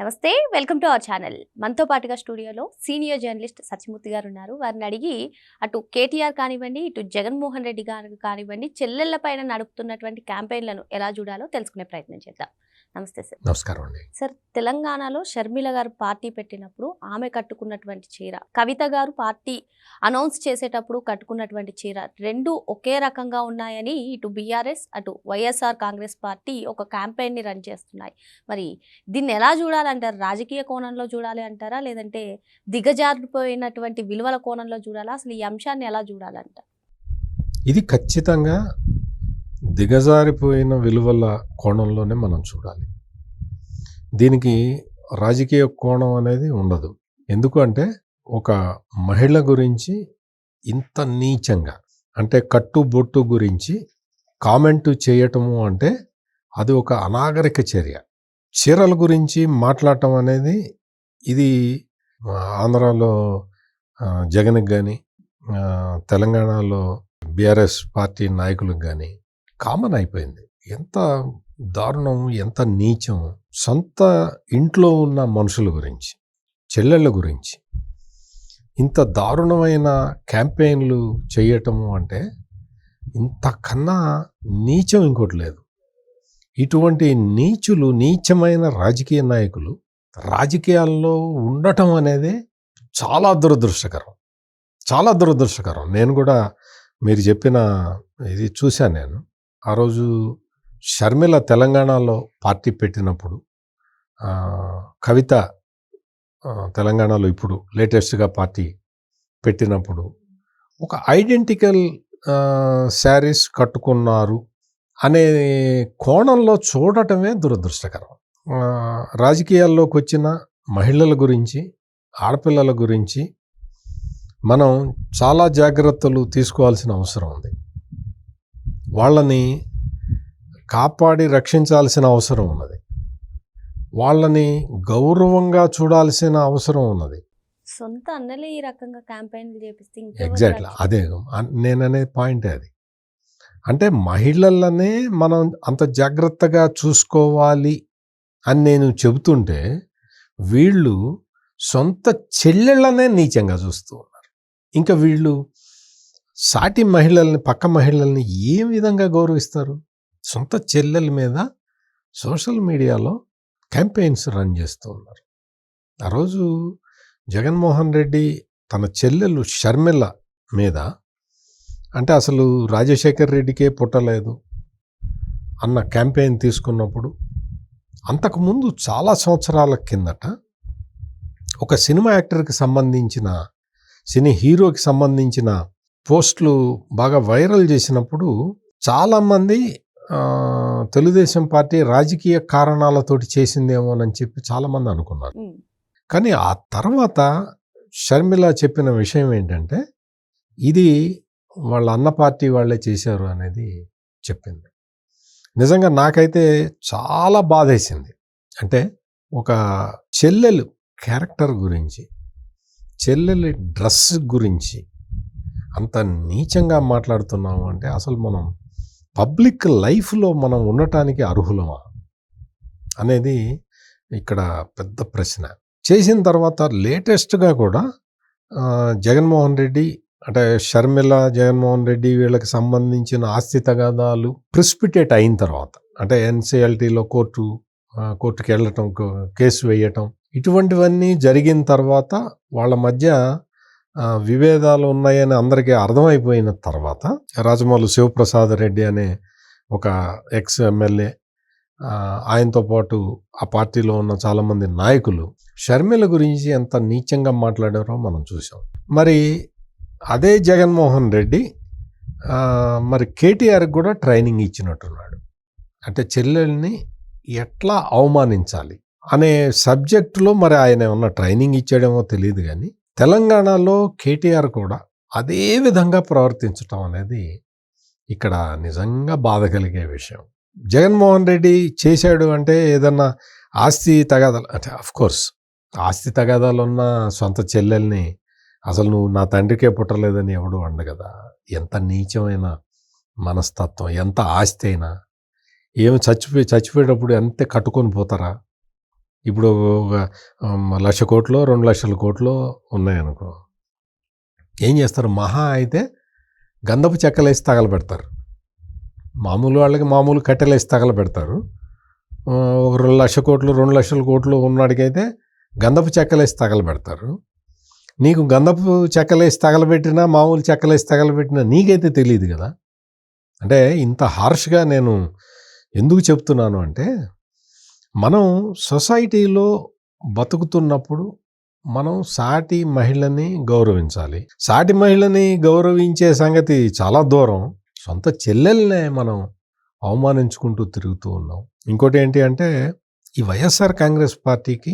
నమస్తే welcome to our channel. మనతో పాటుగా స్టూడియోలో సీనియర్ జర్నలిస్ట్ సత్యమూర్తి గారు ఉన్నారు. వారిని అడిగి అటు కేటీఆర్ కానివ్వండి, ఇటు జగన్మోహన్ రెడ్డి గారు కానివ్వండి, చెల్లెళ్ల పైన నడుపుతున్నటువంటి క్యాంపెయిన్లను ఎలా చూడాలో తెలుసుకునే ప్రయత్నం చేద్దాం. నమస్తే సార్. నమస్కారం అండి. సార్, తెలంగాణలో షర్మిల గారు పార్టీ పెట్టినప్పుడు ఆమె కట్టుకున్నటువంటి చీర, కవిత గారు పార్టీ అనౌన్స్ చేసేటప్పుడు కట్టుకున్నటువంటి చీర రెండు ఒకే రకంగా ఉన్నాయని ఇటు బీఆర్ఎస్ అటు వైఎస్ఆర్ కాంగ్రెస్ పార్టీ ఒక క్యాంపెయిన్ని రన్ చేస్తున్నాయి. మరి దీన్ని ఎలా చూడాలంటారు? రాజకీయ కోణంలో చూడాలి అంటారా, లేదంటే దిగజారిపోయినటువంటి విలువల కోణంలో చూడాలా? అసలు ఈ అంశాన్ని ఎలా చూడాలంటారు? ఇది ఖచ్చితంగా దిగజారిపోయిన విలువల కోణంలోనే మనం చూడాలి. దీనికి రాజకీయ కోణం అనేది ఉండదు. ఎందుకు అంటే ఒక మహిళ గురించి ఇంత నీచంగా, అంటే కట్టుబొట్టు గురించి కామెంట్ చేయటము అంటే అది ఒక అనాగరిక చర్య. చీరల గురించి మాట్లాడటం అనేది ఇది ఆంధ్రాలో జగన్కి కానీ, తెలంగాణలో బీఆర్ఎస్ పార్టీ నాయకులకు కానీ కామన్ అయిపోయింది. ఎంత దారుణం, ఎంత నీచం. సొంత ఇంట్లో ఉన్న మనుషుల గురించి, చెల్లెళ్ళ గురించి ఇంత దారుణమైన క్యాంపెయిన్లు చేయటము అంటే ఇంతకన్నా నీచం ఇంకోటి లేదు. ఇటువంటి నీచులు, నీచమైన రాజకీయ నాయకులు రాజకీయాల్లో ఉండటం అనేది చాలా దురదృష్టకరం, చాలా దురదృష్టకరం. నేను కూడా మీరు చెప్పిన ఇది చూశాను. నేను ఆ రోజు షర్మిల తెలంగాణలో పార్టీ పెట్టినప్పుడు, కవిత తెలంగాణలో ఇప్పుడు లేటెస్ట్గా పార్టీ పెట్టినప్పుడు ఒక ఐడెంటికల్ శారీస్ కట్టుకున్నారు అనే కోణంలో చూడటమే దురదృష్టకరం. రాజకీయాల్లోకి వచ్చిన మహిళల గురించి, ఆడపిల్లల గురించి మనం చాలా జాగ్రత్తలు తీసుకోవాల్సిన అవసరం ఉంది. వాళ్ళని కాపాడి రక్షించాల్సిన అవసరం ఉన్నది. వాళ్ళని గౌరవంగా చూడాల్సిన అవసరం ఉన్నది. సొంత అన్నలే ఈ రకంగా క్యాంపెయిన్లు చేపిస్తే ఎగ్జాక్ట్లీ అదే నేననే పాయింట్. అది అంటే మహిళలనే మనం అంత జాగ్రత్తగా చూసుకోవాలి అని నేను చెబుతుంటే, వీళ్ళు సొంత చెల్లెళ్ళనే నీచంగా చూస్తూ ఉన్నారు. ఇంకా వీళ్ళు సాటి మహిళల్ని, పక్క మహిళల్ని ఏ విధంగా గౌరవిస్తారు? సొంత చెల్లెల మీద సోషల్ మీడియాలో క్యాంపెయిన్స్ రన్ చేస్తూ ఉన్నారు. ఆ రోజు జగన్మోహన్ రెడ్డి తన చెల్లెలు షర్మిల మీద, అంటే అసలు రాజశేఖర్ రెడ్డికే పుట్టలేదు అన్న క్యాంపెయిన్ తీసుకున్నప్పుడు, అంతకుముందు చాలా సంవత్సరాల కిందట ఒక సినిమా యాక్టర్కి సంబంధించిన, సినీ హీరోకి సంబంధించిన పోస్టులు బాగా వైరల్ చేసినప్పుడు చాలామంది తెలుగుదేశం పార్టీ రాజకీయ కారణాలతోటి చేసిందేమోనని చెప్పి చాలామంది అనుకున్నారు. కానీ ఆ తర్వాత షర్మిల చెప్పిన విషయం ఏంటంటే, ఇది వాళ్ళ అన్న పార్టీ వాళ్ళే చేశారు అనేది చెప్పింది. నిజంగా నాకైతే చాలా బాధేసింది. అంటే ఒక చెల్లెలు క్యారెక్టర్ గురించి, చెల్లెలి డ్రెస్ గురించి అంత నీచంగా మాట్లాడుతున్నాము అంటే అసలు మనం పబ్లిక్ లైఫ్లో మనం ఉండటానికి అర్హులమా అనేది ఇక్కడ పెద్ద ప్రశ్న. చేసిన తర్వాత లేటెస్ట్గా కూడా జగన్మోహన్ రెడ్డి, అంటే షర్మిల, జగన్మోహన్ రెడ్డి వీళ్ళకి సంబంధించిన ఆస్తి తగాదాలు ప్రిసిపిటేట్ అయిన తర్వాత, అంటే ఎన్సిఎల్టీలో కోర్టుకి వెళ్ళటం, కేసు వేయటం, ఇటువంటివన్నీ జరిగిన తర్వాత వాళ్ళ మధ్య విభేదాలు ఉన్నాయని అందరికీ అర్థమైపోయిన తర్వాత రాజమౌళి శివప్రసాద్ రెడ్డి అనే ఒక ఎక్స్ ఎమ్మెల్యే, ఆయనతో పాటు ఆ పార్టీలో ఉన్న చాలామంది నాయకులు షర్మిల గురించి ఎంత నీచంగా మాట్లాడారో మనం చూసాం. మరి అదే జగన్మోహన్ రెడ్డి మరి కేటీఆర్కి కూడా ట్రైనింగ్ ఇచ్చినట్టున్నాడు. అంటే చెల్లెల్ని ఎట్లా అవమానించాలి అనే సబ్జెక్టులో మరి ఆయన ఏమన్నా ట్రైనింగ్ ఇచ్చాడేమో తెలియదు. కానీ తెలంగాణలో కేటీఆర్ కూడా అదే విధంగా ప్రవర్తించటం అనేది ఇక్కడ నిజంగా బాధ కలిగే విషయం. జగన్మోహన్ రెడ్డి చేశాడు అంటే ఏదన్నా ఆస్తి తగాదాలు, అంటే అఫ్కోర్స్ ఆస్తి తగాదాలు ఉన్న సొంత చెల్లెల్ని అసలు నువ్వు నా తండ్రికే పుట్టలేదని ఎవడు అండ కదా. ఎంత నీచమైన మనస్తత్వం, ఎంత ఆస్తి అయినా చచ్చిపోయేటప్పుడు ఎంత కట్టుకొని పోతారా? ఇప్పుడు ఒక 1,00,000 కోట్లో 2,00,000 కోట్లో ఉన్నాయనుకో, ఏం చేస్తారు? మహా అయితే గంధపు చెక్కలేసి తగలబెడతారు. మామూలు వాళ్ళకి మామూలు కట్టెలేసి తగలబెడతారు. ఒక 2,00,000 కోట్లు 2,00,000 కోట్లు ఉన్నవాడికైతే గంధపు చెక్కలేసి తగలబెడతారు. నీకు గంధపు చెక్కలేసి తగలబెట్టినా మామూలు చెక్కలేసి తగలబెట్టినా నీకైతే తెలియదు కదా. అంటే ఇంత హార్ష్గా నేను ఎందుకు చెప్తున్నాను అంటే, మనం సొసైటీలో బతుకుతున్నప్పుడు మనం సాటి మహిళని గౌరవించాలి. సాటి మహిళని గౌరవించే సంగతి చాలా దూరం, సొంత చెల్లెల్నే మనం అవమానించుకుంటూ తిరుగుతూ ఉన్నాం. ఇంకోటి ఏంటి అంటే, ఈ వైఎస్ఆర్ కాంగ్రెస్ పార్టీకి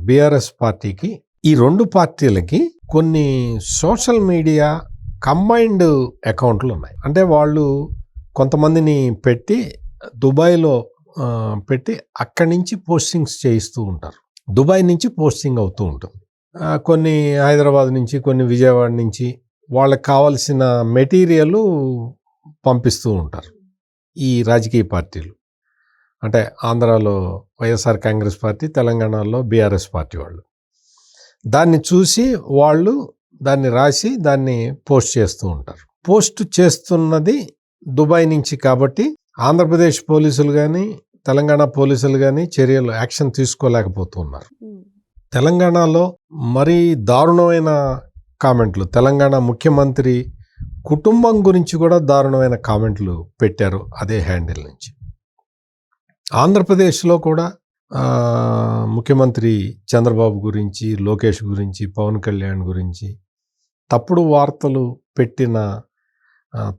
బీఆర్ఎస్ పార్టీకి, ఈ రెండు పార్టీలకి కొన్ని సోషల్ మీడియా కంబైన్డ్ అకౌంట్లు ఉన్నాయి. అంటే వాళ్ళు కొంతమందిని పెట్టి దుబాయ్లో పెట్టి అక్కడి నుంచి పోస్టింగ్స్ చేయిస్తూ ఉంటారు. దుబాయ్ నుంచి పోస్టింగ్ అవుతూ ఉంటుంది. కొన్ని హైదరాబాద్ నుంచి, కొన్ని విజయవాడ నుంచి వాళ్ళకి కావాల్సిన మెటీరియల్ పంపిస్తూ ఉంటారు ఈ రాజకీయ పార్టీలు. అంటే ఆంధ్రాలో వైఎస్ఆర్ కాంగ్రెస్ పార్టీ, తెలంగాణలో బీఆర్ఎస్ పార్టీ వాళ్ళు. దాన్ని చూసి వాళ్ళు దాన్ని రాసి దాన్ని పోస్ట్ చేస్తూ ఉంటారు. పోస్ట్ చేస్తున్నది దుబాయ్ నుంచి కాబట్టి ఆంధ్రప్రదేశ్ పోలీసులు కానీ తెలంగాణ పోలీసులు కానీ యాక్షన్ తీసుకోలేకపోతున్నారు. తెలంగాణలో మరీ దారుణమైన కామెంట్లు, తెలంగాణ ముఖ్యమంత్రి కుటుంబం గురించి కూడా దారుణమైన కామెంట్లు పెట్టారు అదే హ్యాండిల్ నుంచి. ఆంధ్రప్రదేశ్లో కూడా ముఖ్యమంత్రి చంద్రబాబు గురించి, లోకేష్ గురించి, పవన్ కళ్యాణ్ గురించి తప్పుడు వార్తలు పెట్టిన,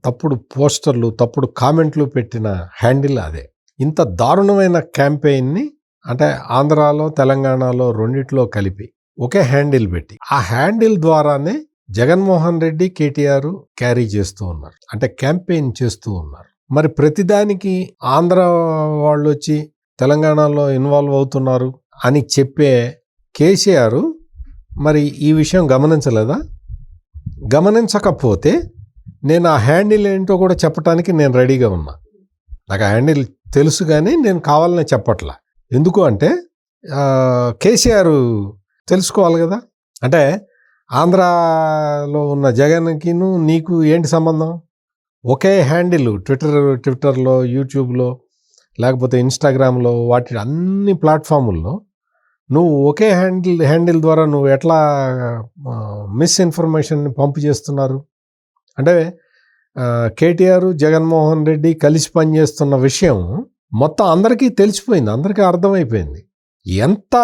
తప్పుడు పోస్టర్లు, తప్పుడు కామెంట్లు పెట్టిన హ్యాండిల్ అదే. ఇంత దారుణమైన క్యాంపెయిన్ని అంటే ఆంధ్రాలో తెలంగాణలో రెండిట్లో కలిపి ఒకే హ్యాండిల్ పెట్టి, ఆ హ్యాండిల్ ద్వారానే జగన్మోహన్ రెడ్డి, కేటీఆర్ క్యారీ చేస్తూ ఉన్నారు, అంటే క్యాంపెయిన్ చేస్తూ ఉన్నారు. మరి ప్రతిదానికి ఆంధ్ర వాళ్ళు వచ్చి తెలంగాణలో ఇన్వాల్వ్ అవుతున్నారు అని చెప్పే కేసీఆర్ మరి ఈ విషయం గమనించలేదా? గమనించకపోతే నేను ఆ హ్యాండిల్ ఏంటో కూడా చెప్పడానికి నేను రెడీగా ఉన్నా. నాకు ఆ హ్యాండిల్ తెలుసు కానీ నేను కావాలనే చెప్పట్లా. ఎందుకు అంటే కేసీఆర్ తెలుసుకోవాలి కదా. అంటే ఆంధ్రాలో ఉన్న జగన్కిను నీకు ఏంటి సంబంధం? ఒకే హ్యాండిల్ ట్విట్టర్లో, యూట్యూబ్లో, లేకపోతే ఇన్స్టాగ్రామ్లో, వాటి అన్ని ప్లాట్ఫాముల్లో నువ్వు ఒకే హ్యాండిల్ ద్వారా నువ్వు ఎట్లా మిస్ఇన్ఫర్మేషన్ని పంపు చేస్తున్నారు? అంటే కేటీఆర్, జగన్మోహన్ రెడ్డి కలిసి పనిచేస్తున్న విషయం మొత్తం అందరికీ తెలిసిపోయింది, అందరికీ అర్థమైపోయింది. ఎంత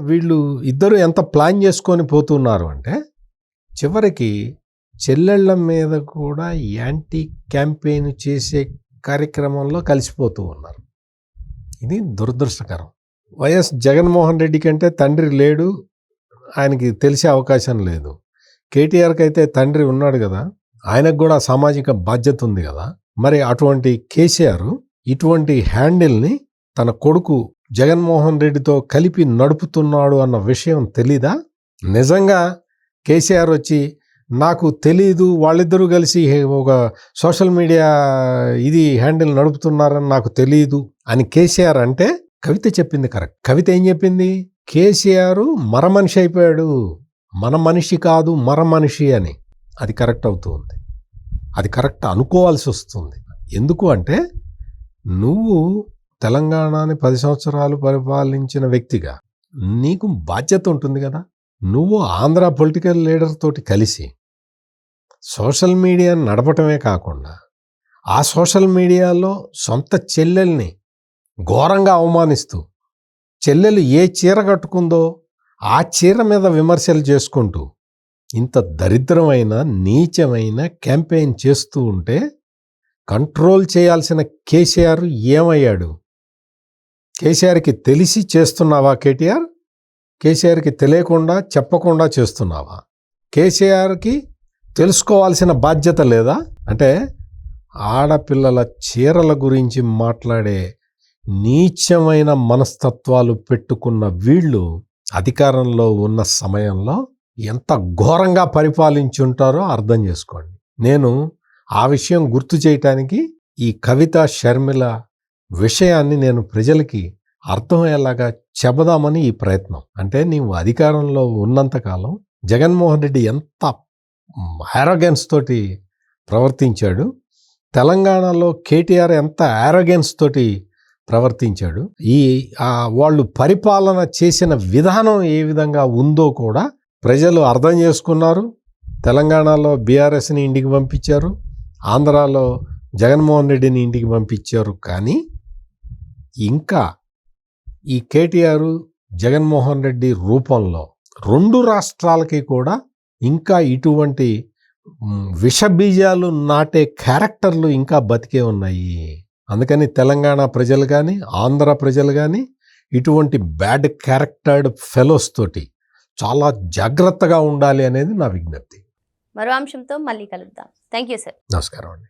వీళ్ళు ఇద్దరు ఎంత ప్లాన్ చేసుకొని పోతున్నారు అంటే చివరికి చెల్లెళ్ళ మీద కూడా యాంటీ క్యాంపెయిన్ చేసే కార్యక్రమంలో కలిసిపోతూ ఉన్నారు. ఇది దురదృష్టకరం. వైఎస్ జగన్మోహన్ రెడ్డి కంటే తండ్రి లేడు, ఆయనకి తెలిసే అవకాశం లేదు. కేటీఆర్కి అయితే తండ్రి ఉన్నాడు కదా, ఆయనకు కూడా సామాజిక బాధ్యత ఉంది కదా. మరి అటువంటి కేసీఆర్ ఇటువంటి హ్యాండిల్ని తన కొడుకు జగన్మోహన్ రెడ్డితో కలిపి నడుపుతున్నాడు అన్న విషయం తెలీదా? నిజంగా కేసీఆర్ వచ్చి నాకు తెలీదు, వాళ్ళిద్దరూ కలిసి ఒక సోషల్ మీడియా ఇది హ్యాండిల్ నడుపుతున్నారని నాకు తెలీదు అని కేసీఆర్ అంటే కవిత చెప్పింది కరెక్ట్. కవిత ఏం చెప్పింది? కేసీఆర్ మరమనిషి అయిపోయాడు, మన మనిషి కాదు మరమనిషి అని. అది కరెక్ట్ అవుతుంది, అది కరెక్ట్ అనుకోవాల్సి వస్తుంది. ఎందుకు అంటే నువ్వు తెలంగాణని 10 సంవత్సరాలు పరిపాలించిన వ్యక్తిగా నీకు బాధ్యత ఉంటుంది కదా. నువ్వు ఆంధ్ర పొలిటికల్ లీడర్ తోటి కలిసి సోషల్ మీడియాని నడపటమే కాకుండా ఆ సోషల్ మీడియాలో సొంత చెల్లెల్ని ఘోరంగా అవమానిస్తూ, చెల్లెలు ఏ చీర కట్టుకుందో ఆ చీర మీద విమర్శలు చేసుకుంటూ ఇంత దరిద్రమైన నీచమైన క్యాంపెయిన్ చేస్తూ ఉంటే కంట్రోల్ చేయాల్సిన కేసీఆర్ ఏమయ్యాడు? కేసీఆర్కి తెలిసి చేస్తున్నావా కేటీఆర్? కేసీఆర్కి తెలియకుండా చెప్పకుండా చేస్తున్నావా? కేసీఆర్కి తెలుసుకోవాల్సిన బాధ్యత లేదా? అంటే ఆడపిల్లల చీరల గురించి మాట్లాడే నీచమైన మనస్తత్వాలు పెట్టుకున్న వీళ్ళు అధికారంలో ఉన్న సమయంలో ఎంత ఘోరంగా పరిపాలించుంటారో అర్థం చేసుకోండి. నేను ఆ విషయం గుర్తు చేయటానికి ఈ కవిత, షర్మిల విషయాన్ని నేను ప్రజలకి అర్థమయ్యేలాగా చెబదామని ఈ ప్రయత్నం. అంటే నీవు అధికారంలో ఉన్నంతకాలం జగన్మోహన్ రెడ్డి ఎంత ఆరోగెన్స్ తోటి ప్రవర్తించాడు, తెలంగాణలో కేటీఆర్ ఎంత ఆరోగెన్స్ తోటి ప్రవర్తించాడు, వాళ్ళు పరిపాలన చేసిన విధానం ఏ విధంగా ఉందో కూడా ప్రజలు అర్థం చేసుకున్నారు. తెలంగాణలో బీఆర్ఎస్ని ఇంటికి పంపించారు, ఆంధ్రాలో జగన్మోహన్ రెడ్డిని ఇంటికి పంపించారు. కానీ ఇంకా ఈ కేటీఆర్ జగన్మోహన్ రెడ్డి రూపంలో 2 రాష్ట్రాలకి కూడా ఇంకా ఇటువంటి విషబీజాలు నాటే క్యారెక్టర్లు ఇంకా బతికే ఉన్నాయి. అందుకని తెలంగాణ ప్రజలు కానీ ఆంధ్ర ప్రజలు కానీ ఇటువంటి బ్యాడ్ క్యారెక్టర్డ్ ఫెలోస్ తోటి చాలా జాగ్రత్తగా ఉండాలి అనేది నా విజ్ఞప్తి. మరో అంశంతో మళ్ళీ కలుద్దాం. Thank you sir. నమస్కారం అండి.